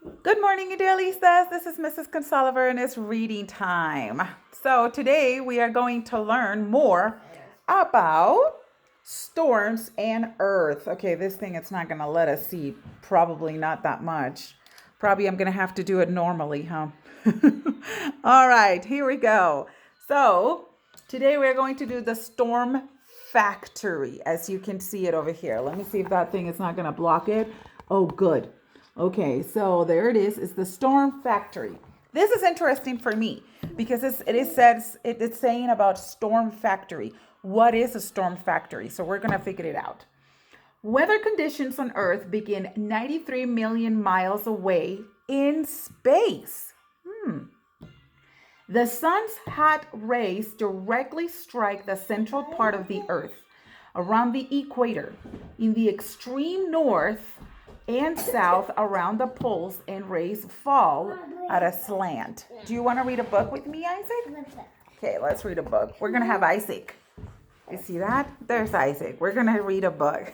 Good morning, idealistas. This is Mrs. Consoliver and it's reading time. So today we are going to learn more about storms and earth. Okay, this thing it's not going to let us see probably not that much. Probably I'm going to have to do it normally, huh? All right, here we go. So today we're going to do the storm factory as you can see it over here. Let me see if that thing is not going to block it. Oh, good. Okay, so there it is. It's the Storm Factory. This is interesting for me because it's saying about Storm Factory. What is a storm factory? So we're gonna figure it out. Weather conditions on Earth begin 93 million miles away in space. The sun's hot rays directly strike the central part of the Earth around the equator, in the extreme north and south around the poles, and rays fall at a slant. Do you want to read a book with me, Isaac? Okay, let's read a book. We're going to have Isaac. You see that? There's Isaac. We're going to read a book.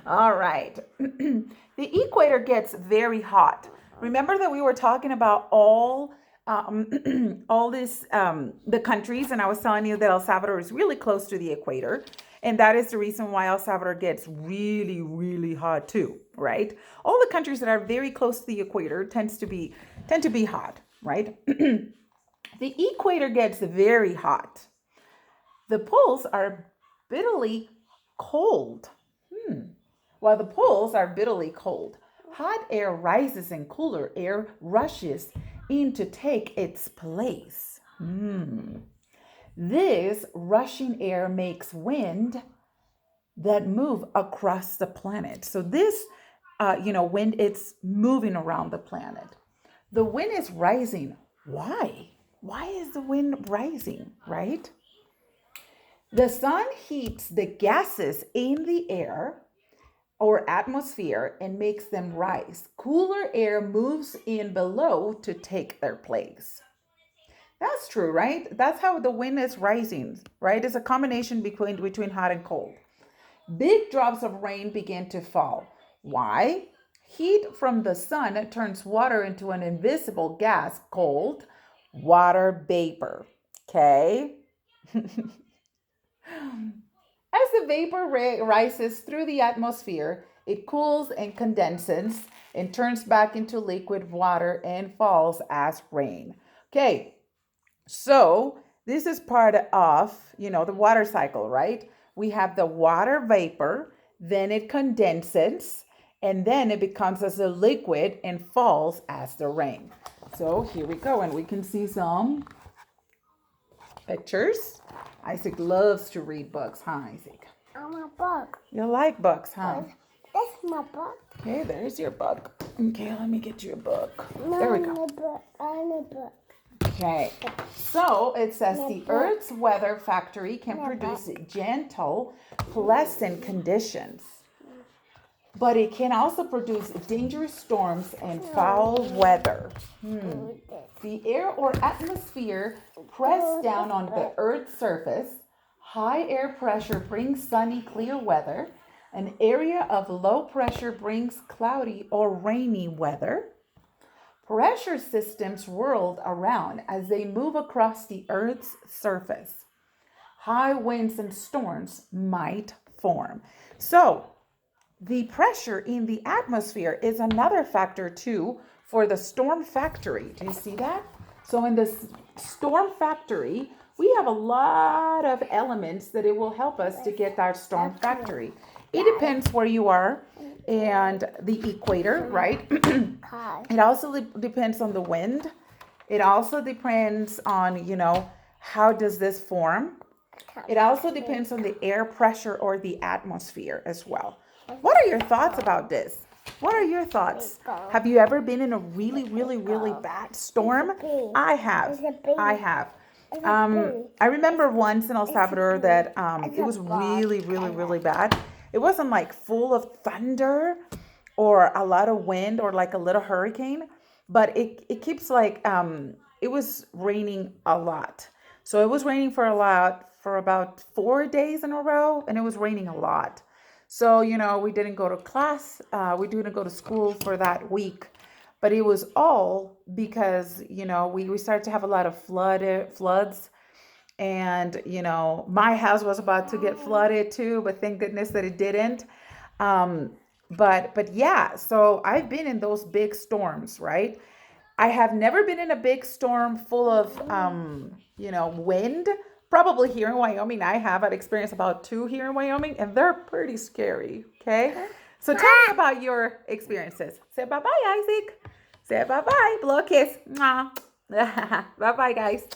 All right. The equator gets very hot. Remember that we were talking about all this the countries, and I was telling you that El Salvador is really close to the equator, and that is the reason why El Salvador gets really, really hot too, right? All the countries that are very close to the equator tend to be hot, right? The equator gets very hot. The poles are bitterly cold. While the poles are bitterly cold, hot air rises and cooler air rushes in to take its place. This rushing air makes wind that move across the planet. So this, wind, it's moving around the planet. The wind is rising. Why? Why is the wind rising, right? The sun heats the gases in the air or atmosphere and makes them rise. Cooler air moves in below to take their place. That's true, right? That's how the wind is rising, right? It's a combination between hot and cold. Big drops of rain begin to fall. Why? Heat from the sun turns water into an invisible gas called water vapor. Okay? As the vapor rises through the atmosphere, it cools and condenses and turns back into liquid water and falls as rain. Okay, so this is part of, the water cycle, right? We have the water vapor, then it condenses, and then it becomes as a liquid and falls as the rain. So here we go, and we can see some pictures. Isaac loves to read books, huh, Isaac? I'm a book. You like books, huh? That's my book. Okay, there's your book. Okay, let me get you a book. No, There we go. I'm a book. Okay, so it says the Earth's weather factory can produce gentle, pleasant conditions, but it can also produce dangerous storms and foul weather. The air or atmosphere pressed down on the Earth's surface. High air pressure brings sunny, clear weather. An area of low pressure brings cloudy or rainy weather. Pressure systems whirled around as they move across the Earth's surface. High winds and storms might form. So, the pressure in the atmosphere is another factor too for the storm factory. Do you see that? So in this storm factory, we have a lot of elements that it will help us to get our storm factory. It depends where you are and the equator, right? It also depends on the wind. It also depends on, how does this form? It also depends on the air pressure or the atmosphere as well. What are your thoughts about this? What are your thoughts? Have you ever been in a really, really, really bad storm? I have. I have. I remember once in El Salvador that it was really, really, really bad. It wasn't like full of thunder or a lot of wind or like a little hurricane, but it keeps like it was raining a lot. So it was raining for about 4 days in a row, and it was raining a lot. So, we didn't go to class. We didn't go to school for that week. But it was all because, we started to have a lot of floods. And, my house was about to get flooded too, but thank goodness that it didn't. Um, but yeah, so I've been in those big storms, right? I have never been in a big storm full of, wind. Probably here in Wyoming, I have had experience about two here in Wyoming, and they're pretty scary. Okay, so tell me about your experiences. Say bye bye, Isaac. Say bye bye. Blow a kiss. Mwah. Bye bye, guys.